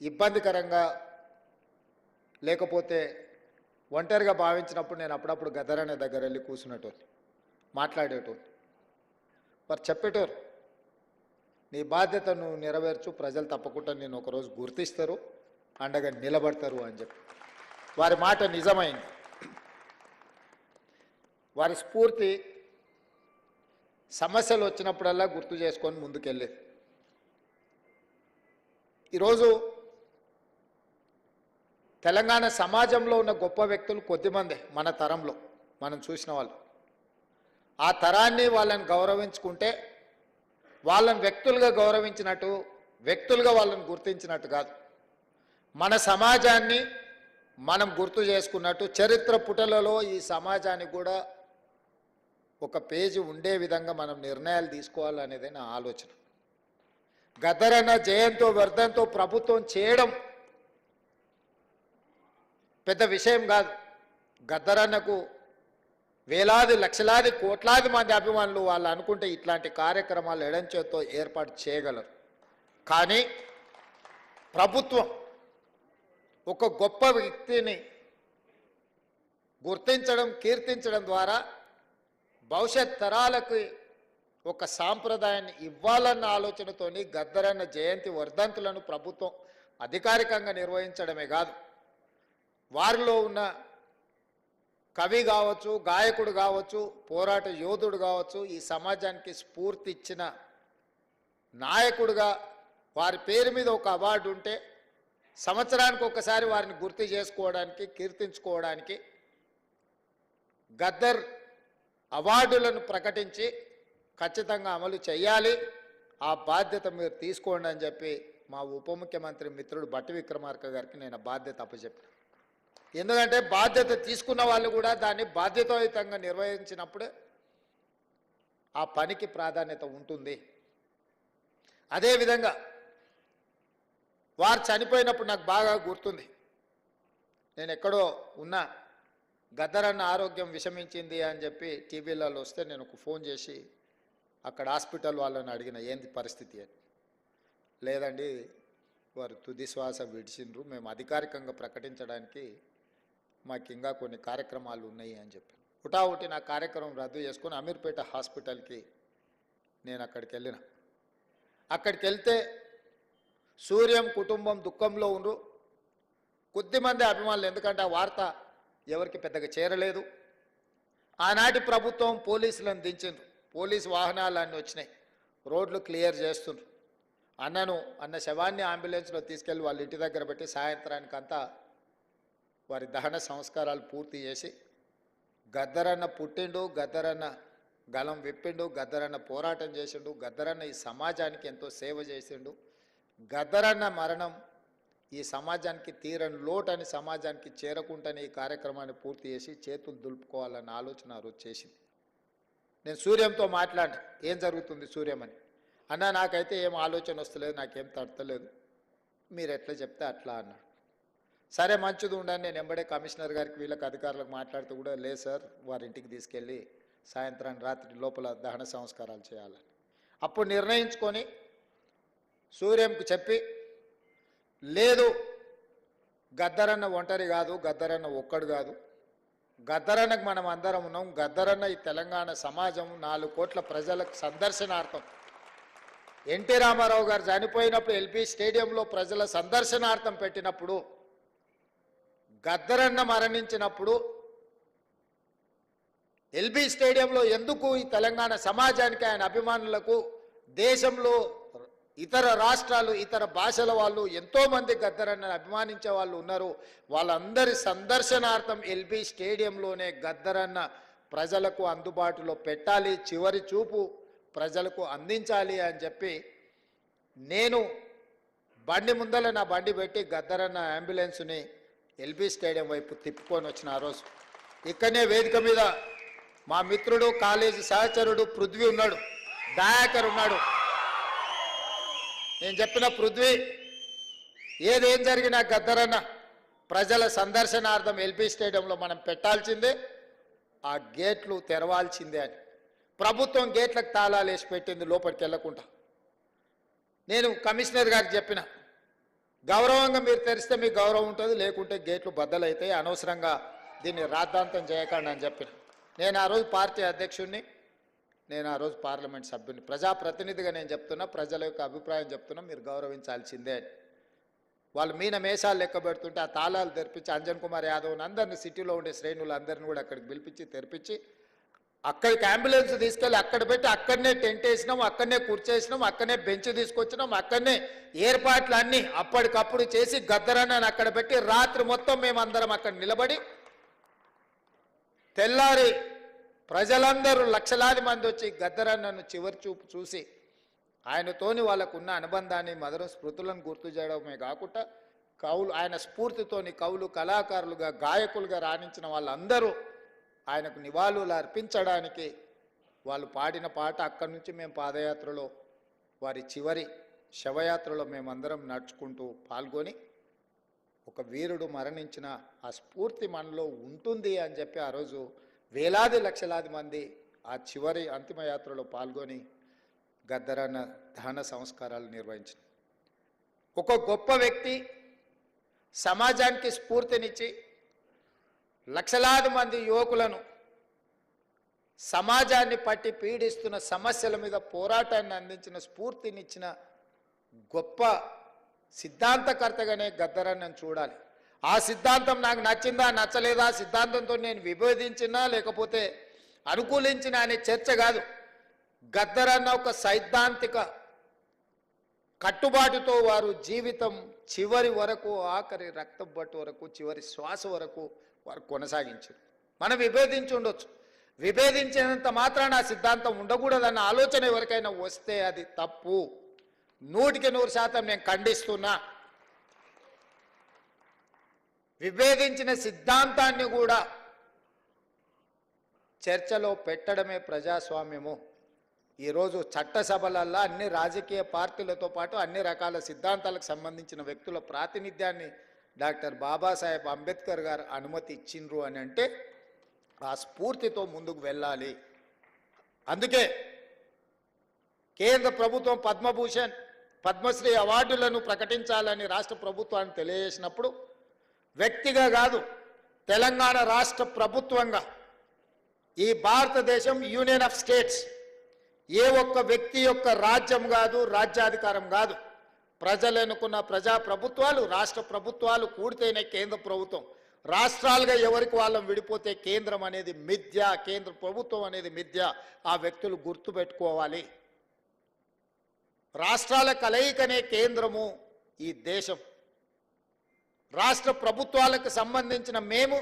ఇబ్బందికరంగా లేకపోతే ఒంటరిగా భావించినప్పుడు నేను అప్పుడప్పుడు గద్దరనే దగ్గర వెళ్ళి కూర్చునేటోని, మాట్లాడేటోని. మరి చెప్పేటోరు, నీ బాధ్యత నువ్వు నెరవేర్చు, ప్రజలు తప్పకుండా నేను ఒకరోజు గుర్తిస్తారు, అండగా నిలబడతారు అని చెప్పి. వారి మాట నిజమైంది. వారి స్ఫూర్తి సమస్యలు వచ్చినప్పుడల్లా గుర్తు చేసుకొని ముందుకెళ్ళేది. ఈరోజు తెలంగాణ సమాజంలో ఉన్న గొప్ప వ్యక్తులు కొద్దిమంది మన తరంలో మనం చూసిన వాళ్ళు. ఆ తరాన్ని వాళ్ళని గౌరవించుకుంటే వాళ్ళని వ్యక్తులుగా గౌరవించినట్టు, వ్యక్తులుగా వాళ్ళని గుర్తించినట్టు కాదు, మన సమాజాన్ని మనం గుర్తు చేసుకున్నట్టు చరిత్ర పుటలలో ఈ సమాజానికి కూడా ఒక పేజీ ఉండే విధంగా మనం నిర్ణయాలు తీసుకోవాలనేదే నా ఆలోచన. గద్దరన్న జయంతో వర్ధంతో ప్రభుత్వం చేయడం పెద్ద విషయం కాదు. గద్దరన్నకు వేలాది లక్షలాది కోట్లాది మంది అభిమానులు వాళ్ళు అనుకుంటే ఇట్లాంటి కార్యక్రమాలు ఎడంచేతో ఏర్పాటు చేయగలరు. కానీ ప్రభుత్వం ఒక గొప్ప వ్యక్తిని గుర్తించడం, కీర్తించడం ద్వారా భవిష్యత్ తరాలకు ఒక సాంప్రదాయాన్ని ఇవ్వాలన్న ఆలోచనతోని గద్దరన్న జయంతి వర్ధంతులను ప్రభుత్వం అధికారికంగా నిర్వహించడమే కాదు, వారిలో ఉన్న కవి కావచ్చు, గాయకుడు కావచ్చు, పోరాట యోధుడు కావచ్చు, ఈ సమాజానికి స్ఫూర్తి ఇచ్చిన నాయకుడుగా వారి పేరు మీద ఒక అవార్డు ఉంటే సంవత్సరానికి ఒకసారి వారిని గుర్తు చేసుకోవడానికి, కీర్తించుకోవడానికి గద్దర్ అవార్డులను ప్రకటించి ఖచ్చితంగా అమలు చేయాలి. ఆ బాధ్యత మీరు తీసుకోండి అని చెప్పి మా ఉప ముఖ్యమంత్రి మిత్రుడు భట్టి విక్రమార్క గారికి నేను బాధ్యత అప్పచెప్పాను. ఎందుకంటే బాధ్యత తీసుకున్న వాళ్ళు కూడా దాన్ని బాధ్యతాయుతంగా నిర్వహించినప్పుడే ఆ పనికి ప్రాధాన్యత ఉంటుంది. అదేవిధంగా వారు చనిపోయినప్పుడు నాకు బాగా గుర్తుంది. నేను ఎక్కడో ఉన్నా, గద్దరన్న ఆరోగ్యం విషమించింది అని చెప్పి టీవీలలో వస్తే నేను ఒక ఫోన్ చేసి అక్కడ హాస్పిటల్ వాళ్ళని అడిగిన, ఏంది పరిస్థితి అని. లేదండి, వారు తుది శ్వాస విడిచిండ్రు, మేము అధికారికంగా ప్రకటించడానికి మాకు ఇంకా కొన్ని కార్యక్రమాలు ఉన్నాయి అని చెప్పి హుటాహుటి నా కార్యక్రమం రద్దు చేసుకొని అమీర్పేట హాస్పిటల్కి నేను అక్కడికి వెళ్ళిన. అక్కడికి వెళ్తే సూర్యం కుటుంబం దుఃఖంలో ఉండ్రు. కొద్దిమంది అభిమానులు, ఎందుకంటే ఆ వార్త ఎవరికి పెద్దగా చేరలేదు. ఆనాటి ప్రభుత్వం పోలీసులను దించిండ్రు, పోలీసు వాహనాలన్నీ వచ్చినాయి, రోడ్లు క్లియర్ చేస్తుండ్రు. అన్న శవాన్ని అంబులెన్స్లో తీసుకెళ్ళి వాళ్ళ ఇంటి దగ్గర పెట్టి సాయంత్రానికంతా వారి దహన సంస్కారాలు పూర్తి చేసి, గద్దరన్న పుట్టిండు, గద్దరన్న గలం విప్పిండు, గద్దరన్న పోరాటం చేసిండు, గద్దరన్న ఈ సమాజానికి ఎంతో సేవ చేసిండు, గద్దరన్న మరణం ఈ సమాజానికి తీరని లోటని సమాజానికి చేరకుండానే ఈ కార్యక్రమాన్ని పూర్తి చేసి చేతులు దులుపుకోవాలన్న ఆలోచన రోజు చేసింది. నేను సూర్యంతో మాట్లాడినా, ఏం జరుగుతుంది సూర్యం అని. అన్న నాకైతే ఏం ఆలోచన వస్తలేదు, నాకేం తడతలేదు, మీరు ఎట్లా చెప్తే అట్లా అన్నాడు. సరే మంచిది ఉండని నేను ఎంబడే కమిషనర్ గారికి వీళ్ళకి అధికారులకు మాట్లాడుతూ కూడా, లేదు సార్ వారి ఇంటికి తీసుకెళ్ళి సాయంత్రాన్ని రాత్రి లోపల దహన సంస్కారాలు చేయాలని అప్పుడు నిర్ణయించుకొని సూర్యంకు చెప్పి, లేదు గద్దరన్న ఒంటరి కాదు, గద్దరన్న ఒక్కడు కాదు, గద్దరన్నకు మనం అందరం ఉన్నాం, గద్దరన్న ఈ తెలంగాణ సమాజం 4 కోట్ల ప్రజలకు సందర్శనార్థం. ఎన్టీ రామారావు గారు చనిపోయినప్పుడు ఎల్బీ స్టేడియంలో ప్రజల సందర్శనార్థం పెట్టినప్పుడు, గద్దరన్న మరణించినప్పుడు ఎల్బీ స్టేడియంలో ఎందుకు ఈ తెలంగాణ సమాజానికి, ఆయన అభిమానులకు, దేశంలో ఇతర రాష్ట్రాలు, ఇతర భాషల వాళ్ళు ఎంతోమంది గద్దరన్నను అభిమానించే వాళ్ళు ఉన్నారు, వాళ్ళందరి సందర్శనార్థం ఎల్బీ స్టేడియంలోనే గద్దరన్న ప్రజలకు అందుబాటులో పెట్టాలి, చివరి చూపు ప్రజలకు అందించాలి అని చెప్పి నేను బండి ముందర నా బండి పెట్టి గద్దరన్న అంబులెన్స్ని ఎల్బీ స్టేడియం వైపు తిప్పుకొని వచ్చిన ఆ రోజు. ఇక్కడనే వేదిక మీద మా మిత్రుడు, కాలేజీ సహచరుడు పృథ్వీ ఉన్నాడు, దయాకర్ ఉన్నాడు. నేను చెప్పిన, పృథ్వీ ఏదేం జరిగినా గద్దరన్న ప్రజల సందర్శనార్థం ఎల్బీ స్టేడియంలో మనం పెట్టాల్సిందే, ఆ గేట్లు తెరవాల్సిందే అని. ప్రభుత్వం గేట్లకు తాళాలు వేసి పెట్టింది లోపలికి వెళ్ళకుండా. నేను కమిషనర్ గారికి చెప్పిన, గౌరవంగా మీరు తెరిస్తే మీకు గౌరవం ఉంటుంది, లేకుంటే గేట్లు బద్దలైతాయి. అనవసరంగా దీన్ని రాద్ధాంతం చేయకండి అని చెప్పిన. నేను ఆ రోజు పార్టీ అధ్యక్షుడిని, నేను ఆ రోజు పార్లమెంట్ సభ్యుని, ప్రజాప్రతినిధిగా నేను చెప్తున్నా, ప్రజల యొక్క అభిప్రాయం చెప్తున్నా, మీరు గౌరవించాల్సిందే. వాళ్ళు మీన మేషాలు లెక్క పెడుతుంటే ఆ తాళాలు తెరిపించి అంజన్ కుమార్ యాదవ్ని అందరినీ, సిటీలో ఉండే శ్రేణులు అందరినీ కూడా అక్కడికి పిలిపించి తెరిపించి అక్కడికి అంబులెన్స్ తీసుకెళ్ళి అక్కడ పెట్టి అక్కడనే టెంట్ వేసినాం, అక్కడనే కూర్చేసినాం, అక్కడనే బెంచ్ తీసుకొచ్చినాం, అక్కడనే ఏర్పాట్లు అన్నీ అప్పటికప్పుడు చేసి గద్దరన్నని అక్కడ పెట్టి రాత్రి మొత్తం మేమందరం అక్కడ నిలబడి తెల్లారి ప్రజలందరూ లక్షలాది మంది వచ్చి గద్దరన్నను చివరి చూపు చూసి ఆయనతోని వాళ్ళకున్న అనుబంధాన్ని, మధుర స్మృతులను గుర్తు చేయడమే కాకుండా కవులు, ఆయన స్ఫూర్తితోని కవులు, కళాకారులుగా, గాయకులుగా రాణించిన వాళ్ళందరూ ఆయనకు నివాళులు అర్పించడానికి వాళ్ళు పాడిన పాట, అక్కడి నుంచి మేము పాదయాత్రలో వారి చివరి శవయాత్రలో మేమందరం నడుచుకుంటూ పాల్గొని ఒక వీరుడు మరణించిన ఆ స్ఫూర్తి మనలో ఉంటుంది అని చెప్పి ఆ రోజు వేలాది లక్షలాది మంది ఆ చివరి అంతిమయాత్రలో పాల్గొని గద్దరన్న దహన సంస్కారాలు నిర్వహించిన ఒక గొప్ప వ్యక్తి, సమాజానికి స్ఫూర్తినిచ్చి లక్షలాది మంది యువకులను సమాజాన్ని పట్టి పీడిస్తున్న సమస్యల మీద పోరాటాన్ని అందించిన, స్ఫూర్తినిచ్చిన గొప్ప సిద్ధాంతకర్తగానే గద్దరన్నను చూడాలి. ఆ సిద్ధాంతం నాకు నచ్చిందా నచ్చలేదా, సిద్ధాంతంతో నేను విభేదించినా లేకపోతే అనుకూలించిన అనే చర్చ కాదు. గద్దరన్న ఒక సైద్ధాంతిక కట్టుబాటుతో వారు జీవితం చివరి వరకు, ఆఖరి రక్తం బట్టు వరకు, చివరి శ్వాస వరకు వారు కొనసాగించారు. మనం విభేదించి ఉండొచ్చు, విభేదించినంత మాత్రాన ఆ సిద్ధాంతం ఉండకూడదన్న ఆలోచన ఎవరికైనా వస్తే అది తప్పు. 100% నేను ఖండిస్తున్నా. విభేదించిన సిద్ధాంతాన్ని కూడా చర్చలో పెట్టడమే ప్రజాస్వామ్యము. ఈరోజు చట్టసభలల్లో అన్ని రాజకీయ పార్టీలతో పాటు అన్ని రకాల సిద్ధాంతాలకు సంబంధించిన వ్యక్తుల ప్రాతినిధ్యాన్ని డాక్టర్ బాబాసాహెబ్ అంబేద్కర్ గారు అనుమతి ఇచ్చిండ్రు అని అంటే ఆ స్ఫూర్తితో ముందుకు వెళ్ళాలి. అందుకే కేంద్ర ప్రభుత్వం పద్మభూషణ్, పద్మశ్రీ అవార్డులను ప్రకటించాలని రాష్ట్ర ప్రభుత్వాన్ని తెలియజేసినప్పుడు వ్యక్తిగా కాదు, తెలంగాణ రాష్ట్ర ప్రభుత్వంగా ఈ భారతదేశం యూనియన్ ఆఫ్ స్టేట్స్ ఏ ఒక్క వ్యక్తి యొక్క రాజ్యం కాదు, రాజ్యాధికారం కాదు. ప్రజలు ఎన్నుకున్న ప్రజా ప్రభుత్వాలు, రాష్ట్ర ప్రభుత్వాలు కూడితేనే కేంద్ర ప్రభుత్వం. రాష్ట్రాలుగా ఎవరికి వాళ్ళం విడిపోతే కేంద్రం అనేది మిథ్య, కేంద్ర ప్రభుత్వం అనేది మిథ్య. ఆ వ్యక్తులు గుర్తుపెట్టుకోవాలి. రాష్ట్రాల కలయికనే కేంద్రము ఈ దేశం. రాష్ట్ర ప్రభుత్వాలకు సంబంధించిన మేము